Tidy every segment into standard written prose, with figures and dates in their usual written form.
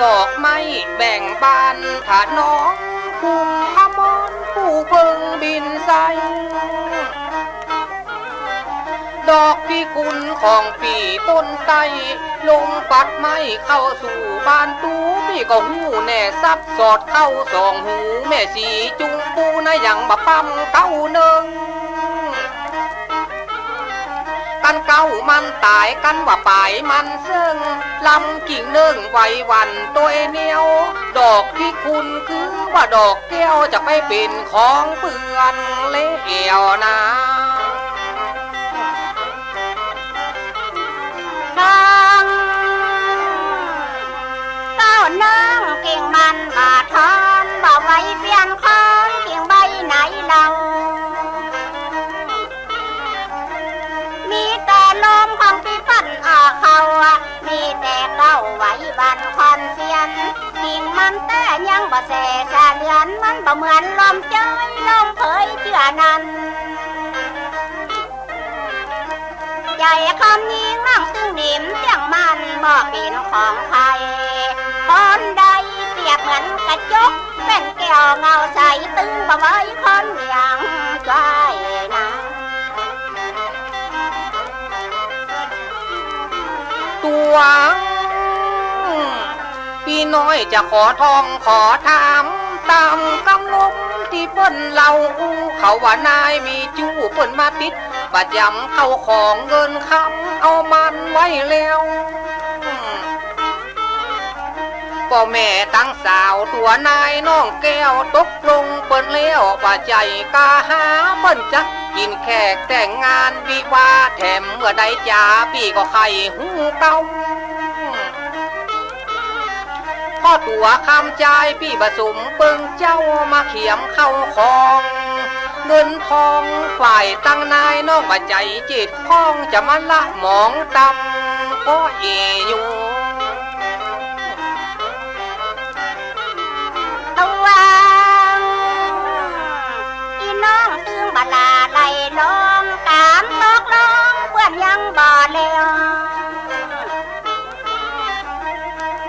ดอกไม้แบ่งบานถ้าน้องภูมิพมรผู้เพิ่งบินใสดอกพิกุลของปีต้นไตลงปัดไม้เข้าสู่บ้านตูพี่ก็หูแน่ซับสอดเข้าสองหูแม่สีจุงปูนะอย่างบะปั๊มเก้าเนึงกันเก้ามันตายกันว่าปลายมันซึ่งลำกิ่งเนื่องไว้วันตัวเหนียวดอกพิกุลคือว่าดอกแก้วจะไปเป็นของเปื่อนเลี้ยวนะเต้านางเก่งมันมาทอนบ่ไว้เปลี่ยนคอนเก่งใบไหนเรามีแต่ลมของพี่ปั่นเขามีแต่เก้าไว้วันคอนเสียนกิ่งมันแต่ยังบ่แสชาเลือนมันบ่เหมือนลมเจ้ยลมเผยเจือนั้นใจคำนี้นั่งตึงนิ่มเสียงมันบ่เป็นของใครคนใดเปรียบเหมือนกระจกเป็นแก้วเงาใสตึงบ่ไว้คนอย่างใจนะตัวพี่น้อยจะขอทองขอถามตามกำลมที่เปิ้นเล่าเขาว่านายมีจู้เปิ้นมาติดประจำเข้าของเงินคำเอามันไว้แล้วพ่อแม่ตั้งสาวตัวนายน้องแก้วตกลงเปิ้นแล้วป่าใจกาหาเปิ้นจักกินแขกแต่งงานวิวาแถมเมื่อใดจ่าพี่ก็ไข่หูเก่าพ่อตัวคำใจพี่ผสมเปิงเจ้ามาเขียมเข้าของเงินทองฝ่ายตั้งนายน้องบ่ใจจิตพ้องจะมาละหมองตำก็เออยู่ตัวอีน้องตึงบลาไหลลงการตกลงเพื่อนยังบ่เลว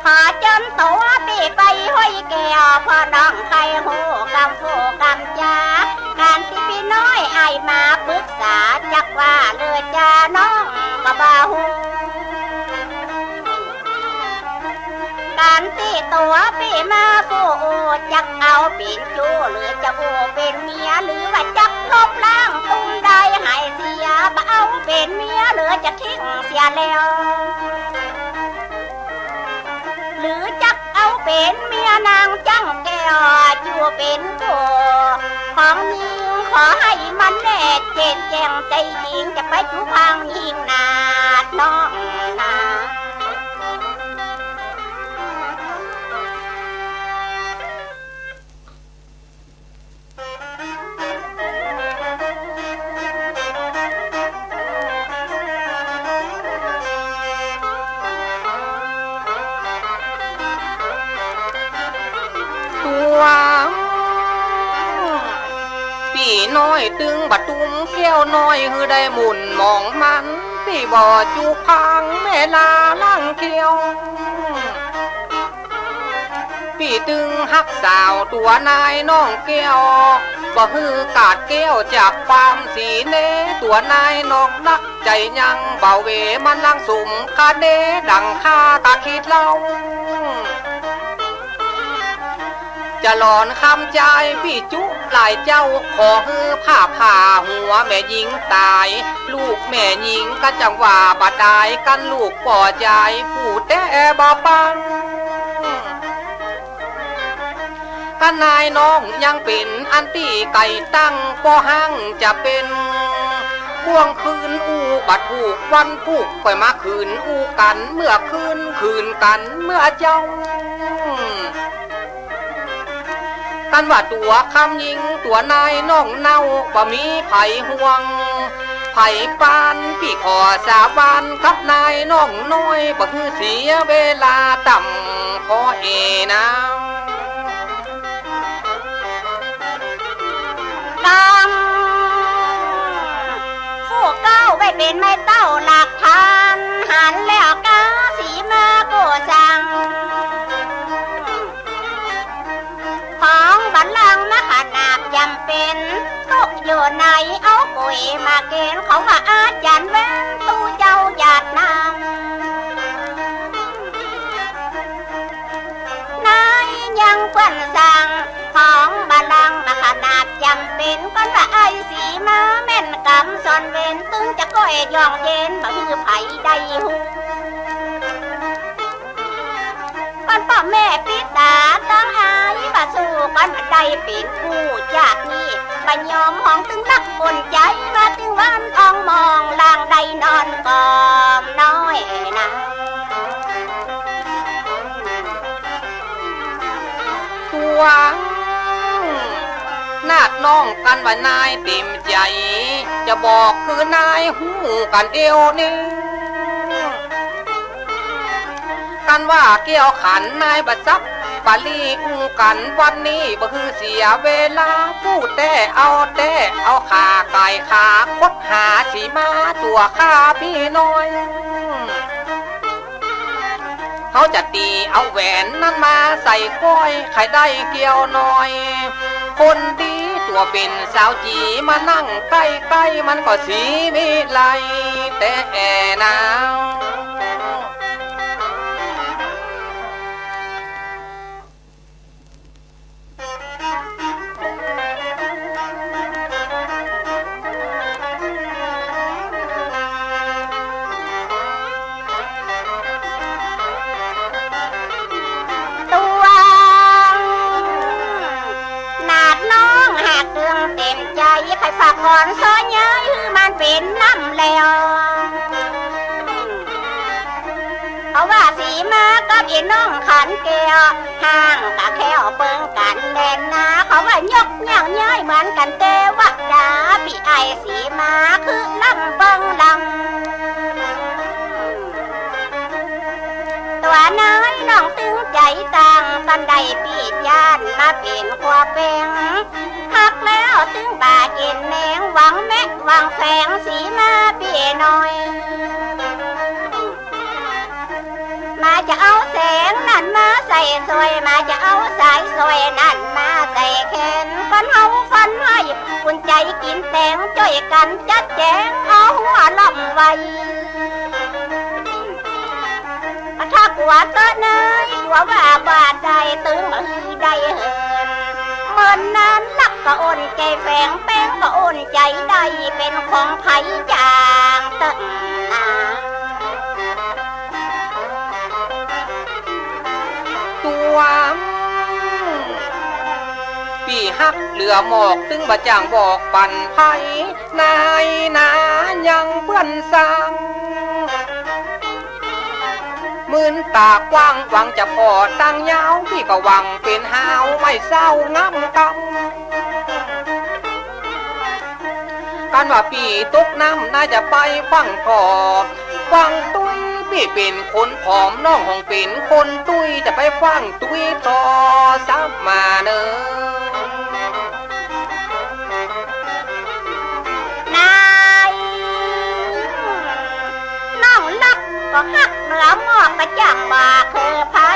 ขอจนตัวปีไปห้อยแก้วพอน้องใครหูกำผู้กำจาการที่พี่น้อยไอมาปรึกษาจักว่าเลยจ้าน้องบ่หูการที่ตัวปีมาผู้จักเอาเป็นจู้หรือจะโอเป็นเมียหรือว่าจักลบล้างตุ้มได้ให้เสียบ่เอาเป็นเมียหรือจะทิ้งเสียแล้วหรือจักเอาเป็นเมียนางจังแก้วจู้เป็นผู้ของนี้ขอให้มันแน่เจนแจ้งใจจริงจะไปจูพังยิงนาดน้องนาพี่น้อยตึงบัดตุ้มแก้วน้อยคือได้หมุนมองมันพี่บ่อจูพังแม่ลาล่างเขียวพี่ตึงฮักสาวตัวนายน้องแก้วบ่ฮือกาดแก้วจากความสีเนตัวนายน้องนักใจยังเบาเวมันลังสุ่มคาเนดังคาตาคิดเล่าจะหลอนคำใจพี่จุหลายเจ้าขอฮือผ้าผ่าหัวแม่หญิงตายลูกแม่หญิงก็จังว่าบาดายกันลูกป่อใจผู้แต่บ่ปังกันนายน้องยังเป็นอันตีไก่ตั้งป่อหั่งจะเป็นพ่วงคืนอูบัดผูกวันผูกค่อยมาคืนอูกันเมื่อคืนกันเมื่อเจ้ากันว่าตัวคำยิงตัวนายน้องเน่าบ่มีไผห่วงไผปานพี่ขอสาบานกับนายน้องน้อยบ่คือเสียเวลาต่ำขอเอนะตังผู้เก้าไว้เป็นไม่เต้าหลักฐานหันแล้วกาสีมาโกจัง ยมาเกณฑ์เขาว่าอาจารย์แว่นตู้เจ้าหยาดนางนายยังเพื่อนสั่งของบาลังมาขนาดจำเป็นก้อนว่าไอ้สีมาแม่นกำซอนเวนตึงจะก้อยยองเย็นบ่คือไผได้หูก้อนพ่อแม่ปิดตาตั้งอายบ่สู้ก้อนได้เป็นผู้จากนี้บ่ยอมห้องตึงนักบนใจมาตึงวันอ่องมองลางใดนอนกอมน้อยนะหวังนาดน้องกันว่านายเต็มใจจะบอกคือนายหูกันเดียวนี้กันว่าเกี่ยวขันนายบัดซับปาลีอูกันวันนี้บ่คือเสียเวลาพูดแต่เอาขาไก่ขาคดหาสีมาตัวข้าพี่น้อยเขาจะตีเอาแหวนนั้นมาใส่ก้อยใครได้เกี่ยวหน่อยคนดีตัวเป็นสาวจีมานั่งใกล้ๆมันก็สีวิไลแต่นาวใครฝากก่อนซ้อนย้ายมันเป็นน้ำแล้วเพราะว่าสีมากับอีน้องขันเกลียวห่างกะแค่เปิงกันแน่นนะเขาว่ายกย่างย้ายเหมือนกันแต่ว่าดาพี่ไอสีมาคือลำเปิงลำตัวน้อยน้องตึงใจต่างกันใดพี่จานมาเป็นขวาเป็นหักแล้วตึงป่ากินแหนงหวังแม่หวังแฝงสีมาพี่น้อยมาจะเอาแสงนั่นมาใส่สวยมาจะเอาสายสวยนั่นมาใส่แขนฟันเฮาฟันให้คุณใจกินแตงช่วยกันจัดแจงเอาหัวล่ำไว้ถ้ากลัวก็เนยกลัวว่าบาดใดตึงได้เหินเมื่อนั้นลักก็อ่อนใจแฝงแป้งก็อ่อนใจได้เป็นของไผ่จางตึงนาตัวปีฮักเหลือหมอกตึงบ่จางบอกปั่นไผ่นายนายังเพื่อนสั่งมื่นตากว้างหวังจะพอตั้งยาวพี่ก็หวังเป็นหาวไม่เศร้าง้ำกำการว่าพี่ตกน้ำน่าจะไปฟังพอฟังตุ้ยพี่เป็นคนผอมน้องของเป็นคนตุ้ยจะไปฟังตุ้ยต่อซ้ำมาเนอก็หักเหนือหมอกกระจังบ่าคือไผ่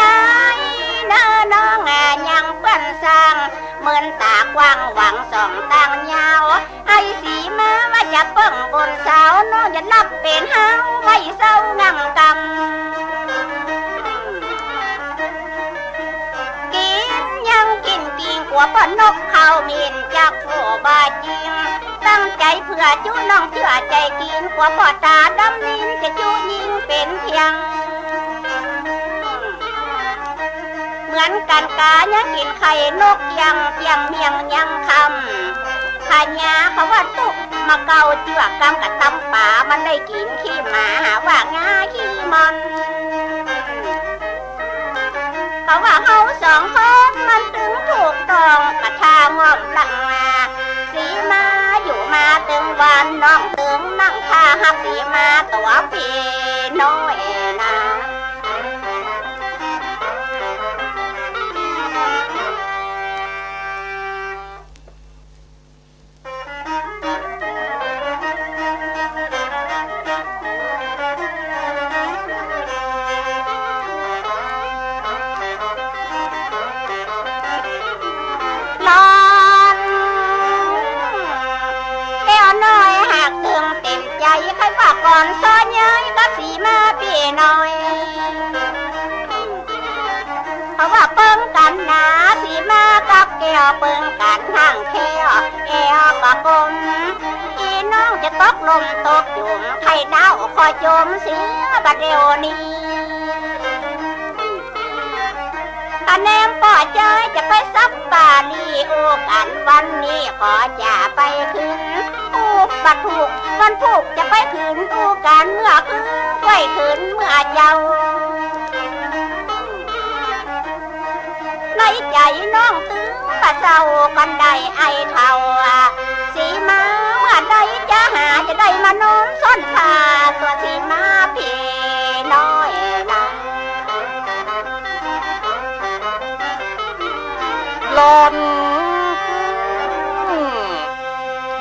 นายเน้อน้องยังเปิ้นสร้างเหมือนตากว้างหวังส่องต่างยาวไอ้สีมาว่าจะเปิ้งบนสาวน้องจะรับเป็นเฮาไม่เศร้างำกำกินยังกินปิงกว่าป้อนนกเขามินจากโผบาจริงตั้งใจเพื่อจู้น้องเชื่อใจกินกว่าพ่อตาดำลิ้นจะจู้ยิงเป็นเพียงเหมือนกันกายังกินไข่นกยังเพียงเมียงยังคำพญาเขาว่าตุกมาเกาเจือกกำกับตำป่ามันได้กินขี้หมาหาว่างาขี้มันเขาว่าเฮาสองคนมันถึงถูกต้องกระทามอมหลังมาสีมาอยู่มาตึงวันน้องตึงนั่งท่าหักสีมาตัวพี่น้อยนะ น เพราะว่าเปิ้งกันหนาสีมากับแก้วเปิ้งกันห่างแค่แอวก็กลมอีน้องจะตกลมตกจุ่มไข่เน่าคอยจมเสียบัดเร็วนี้คะแนนก็ใจจะไปซับปาลีโอกันวันนี้ขอจะไปคืนอูบัดถูกวันผูกจะไปคืนอูกันเมื่อคืนไว้คืนเมื่อเจ้าในใจน้องตื้อปะเจ้ากันใดไอเท่าสีมาเมื่อใดจะหาจะได้มานอนซ่อนผ้าตัวสีมาพี่น้อยนะหลอน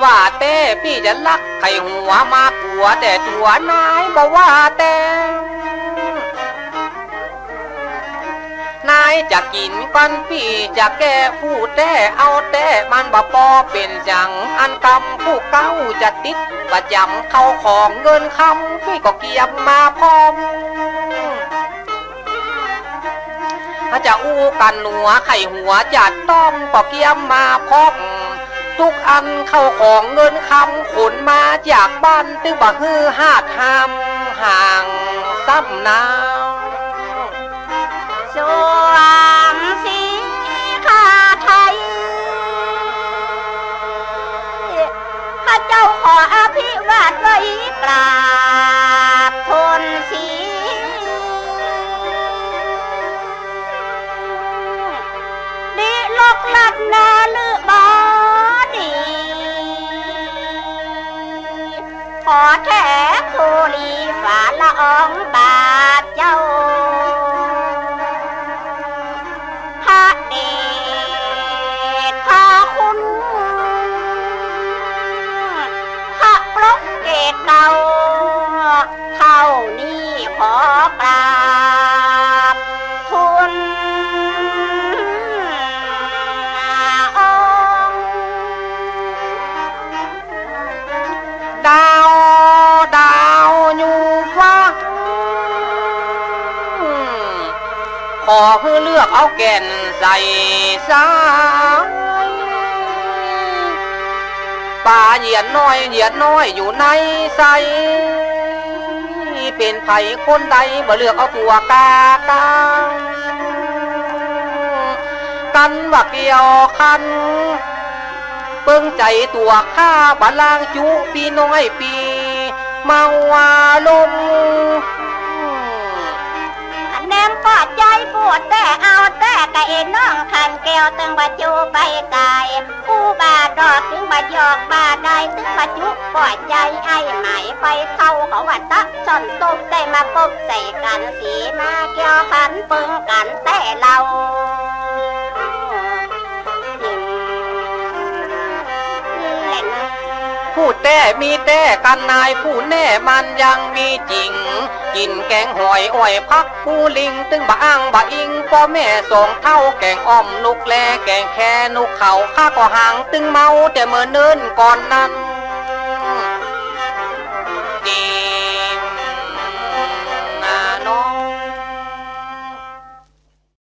ว่าแต่พี่จะลักไข่หัวมากกว่าแต่ตัวนายบอกว่าแต่นายจะกินปันพี่จะแก้ผู้แต่เอาแต่มันบ่พอเป็นจังอันกำผู้เก้าจะติดประจำเข้าของเงินคำพี่ก็เกียบมาพร้อมถ้าจะอู้กันหนัวไข่หัวจัดต้องก็เกียบมาพร้อมทุกอันเข้าของเงินคำขนมาจากบ้านตึงบ่ฮือหาดหามห่างซ้ำนาสวมสีข้าไทยข้าเจ้าขออภิวาทไว้กราบทนสีดิลกลัดนาลือบอดีขอแท้โคลีฝาละอองบาทเจ้าเดชพาคุณพระปลกเกตเก่าเท่านี้ขอกราบทุนดาวอยู่ฟ้าขอให้เลือกเอาแก่นใส่สายป่าเหยียดน้อยอยู่ในใสเป็นไผคนใดบ่เลือกเอาตัวกากากันว่าเกี่ยวคันเปิ้งใจตัวข้าบาลางจุปีน้อยปีเมาวาลมแนมปอดใจปวดแต่เอาแต่กะเอ็นน้องขันแก้วตึงบาจูไปกายผู้บาดอกถึงบาหยอกบาได้ถึงบาจุปอดใจไอ้หมายไปเท่าเขาวัดตะซ่อนตบได้มาพบใส่กันสีมาแก้วขันปึงกันแต่เราพูดแต่มีแต่กันนายผู้แน่มันยังมีจริงกินแกงหอยอ้อยพักผู้ลิงตึงบะอ้างบะอิงพ่อแม่สองเท่าแกงอ้อมนุกแลแกงแค่นุกเขาข้าก็ห่างตึงเมาแต่เมื่อเนิ่นก่อนนั้น